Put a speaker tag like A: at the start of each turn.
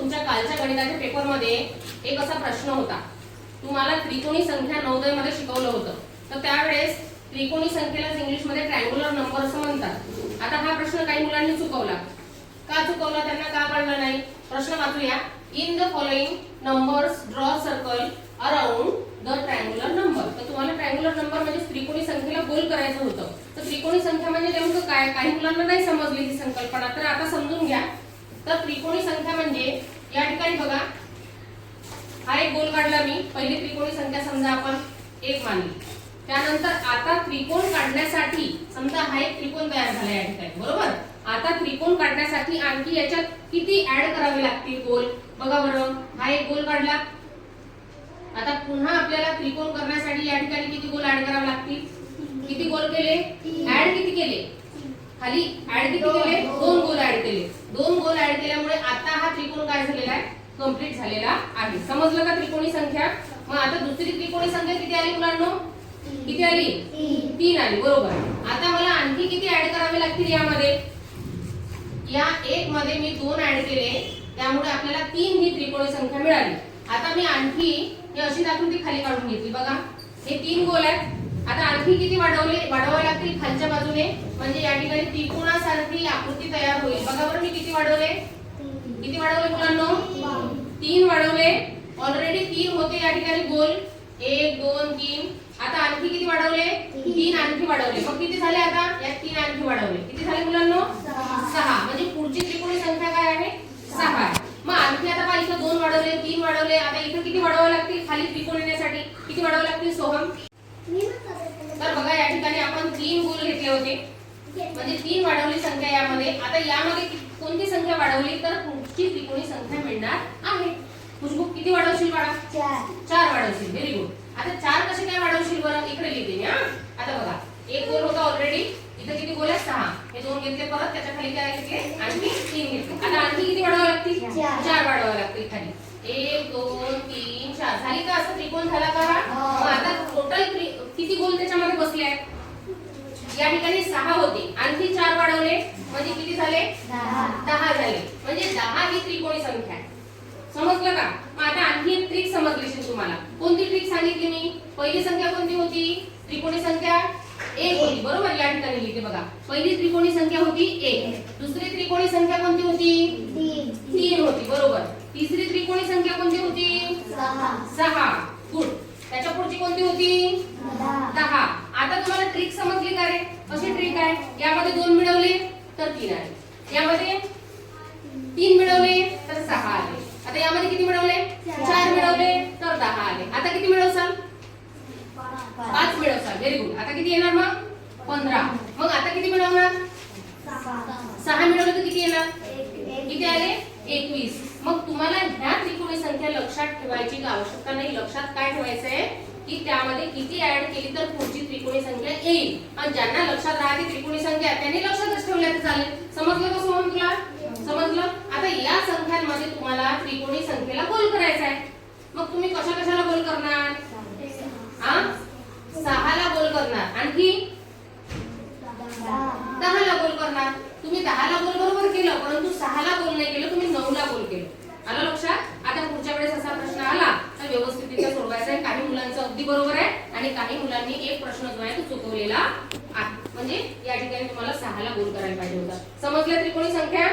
A: तुमच्या कालच्या गणिताच्या पेपर मध्ये एक असा प्रश्न होता. तुम्हाला त्रिकोणी संख्या नवोदय मध्ये शिकवलं होतं. तर त्यावेळेस त्रिकोणी संख्येला इंग्लिश मध्ये ट्रायंगुलर नंबर असं म्हणतात. आता हा प्रश्न काही मुलांनी चुकवला. का चुकवला, त्यांना का कळलं नाही? प्रश्न वाचूया. In the following numbers draw circle around the triangular number. तर तुम्हाला ट्रायंगुलर नंबर म्हणजे त्रिकोणी संख्येला गोल करायचं होतं. तर त्रिकोणी संख्या म्हणजे नेमकं काय? काही मुलांना नाही समजली ही संकल्पना, तर आता समजून घ्या. तर त्रिकोणी संख्या म्हणजे या ठिकाणी बघा, हा एक गोल काढला मी. पहिली त्रिकोणी संख्या समजा आपण 1 मानली. त्यानंतर आता त्रिकोण काढण्यासाठी समजा हा एक त्रिकोण तयार झाला या ठिकाणी, बरोबर. आता त्रिकोण काढण्यासाठी आणखी याच्यात किती ऍड करावे लागतील गोल? बघा बरं, हा एक गोल काढला. आता पुन्हा आपल्याला त्रिकोण करण्यासाठी या ठिकाणी किती गोल ऍड करावे लागतील? किती गोल केले? ऍड किती केले? खाली ऍड किती केले? 2 गोल ऍड केले. 2 गोल ऍड केल्यामुळे आता हा त्रिकोण काय झालेला आहे? कंप्लीट झालेला आहे. समजलं का त्रिकोणी संख्या? मग आता दुसरी त्रिकोणी संख्या किती आली मुलांनो? किती आली? 3 आली, बरोबर. आता मला आणखी किती ऍड करावे लागतील यामध्ये? या 1 मध्ये मी 2 ऍड केले, त्यामुळे आपल्याला 3 ही त्रिकोणी संख्या मिळाली. आता मी आणखी हे अशी आकृती खाली काढून घेतली. बघा, हे 3 गोल आहेत. आता आणखी किती वाढवावे लागतील खालच्या बाजूने, म्हणजे या ठिकाणी त्रिकोणासारखी आकृती तयार होईल. बघा बरं, मी किती वाढवले? किती वाढवले मुलांनो? 3 वाढवले. ऑलरेडी 3 होते या ठिकाणी गोल. 1 2 3. आता आणखी किती वाढवले? 3 आणखी वाढवले. मग किती झाले? आता या 3 आणखी वाढवले. किती झाले मुलांनो? 6. म्हणजे पुढची त्रिकोणी संख्या काय आहे? 6 आहे. मग आणखी आता पहा, इथं 2 वाढवले, 3 वाढवले. आता इथं किती वाढवावे लागतील खाली त्रिकोण येण्यासाठी? किती वाढवावे लागतील सोहम? तर बघा, या ठिकाणी आपण 3 गोल घेतले होते, म्हणजे 3 वाढवली संख्या यामध्ये. आता यामध्ये कोणती संख्या वाढवली तर पुढची त्रिकोणी संख्या मिळणार आहे. खुशबू किती वाढवशील बाळा? 4 वाढवशील. Very good. आता 4 कसे काय वाढवशील बरं? इकडे लिहिते मी. आता बघा, एक गोल होता ऑलरेडी. इथं किती गोल आहेत? 6. हे 2 घेतले, परत त्याच्या खाली काय घेतले? आणखी 3 घेतले. आता आणखी किती वाढवावे लागतील? 4 वाढवावे लागतील खाली. 1 2 3 4 झाली का? असं त्रिकोण झाला का? मग आता टोटल किती गोल त्याच्यामध्ये बसले आहेत? या ठिकाणी 6 होते, आणखी 4 वाढवले म्हणजे किती झाले? 10 झाले. म्हणजे 10 ही त्रिकोणी संख्या आहे. समजलं का? मग आता आणखी एक ट्रिक समजली तुम्हाला. कोणती ट्रिक सांगितली मी? पहिली संख्या कोणती होती? त्रिकोणी संख्या 1 होती, बरोबर. या ठिकाणी लिहिते बघा, पहिली त्रिकोणी संख्या होती 1. दुसरी त्रिकोणी संख्या कोणती होती? 3 होती, बरोबर. तिसरी त्रिकोणी संख्या कोणती होती? 6. गुड. त्याच्या पुढची कोणती होती? 10. आता तुम्हाला ट्रिक समजली का रे? कशी ट्रिक आहे? यामध्ये 2 मिळवले तर 3 आले, यामध्ये 3 मिळवले तर 6 आले. आता यामध्ये किती मिळवले? 4 मिळवले तर 10 आले. आता किती मिळवसाल? 5 मिळवसाल. Very good. आता किती येणार मग? 15. मग आता किती मिळवणार? 6 मिळवले तर किती येणार? किती आले? 21. मग तुम्हाला ह्या त्रिकोणी संख्या लक्षात ठेवायची आवश्यकता नाही. लक्षात काय ठेवायचंय की त्यामध्ये किती ऍड केली तर पुढची त्रिकोणी संख्या येईल. आणि ज्यांना लक्षात राहते त्रिकोणी संख्या त्यांनी लक्षातच ठेवल्या तर चालेल. समजलं का सोहम तुला? समजलं. आता या संख्यांमध्ये तुम्हाला त्रिकोणी संख्येला गोल करायचा आहे. मग तुम्ही कशाला गोल करणार? 6 ला गोल करणार, आणखी 10 ला गोल करणार. तुम्ही 10 ला गोल बरोबर केलं, परंतु 6 ला गोल नाही केलं, तुम्ही 9 ला गोल केलं. आलं लक्षात? आता पुढच्या वेळेस असा प्रश्न आला तर व्यवस्थितरित्या सोडवायचा आहे. काही मुलांचं अगदी बरोबर आहे आणि काही मुलांनी एक प्रश्न जो आहे तो चुकवलेला आहे. म्हणजे या ठिकाणी तुम्हाला 6 ला गोल करायला पाहिजे होता. समजलं त्रिकोणी संख्या?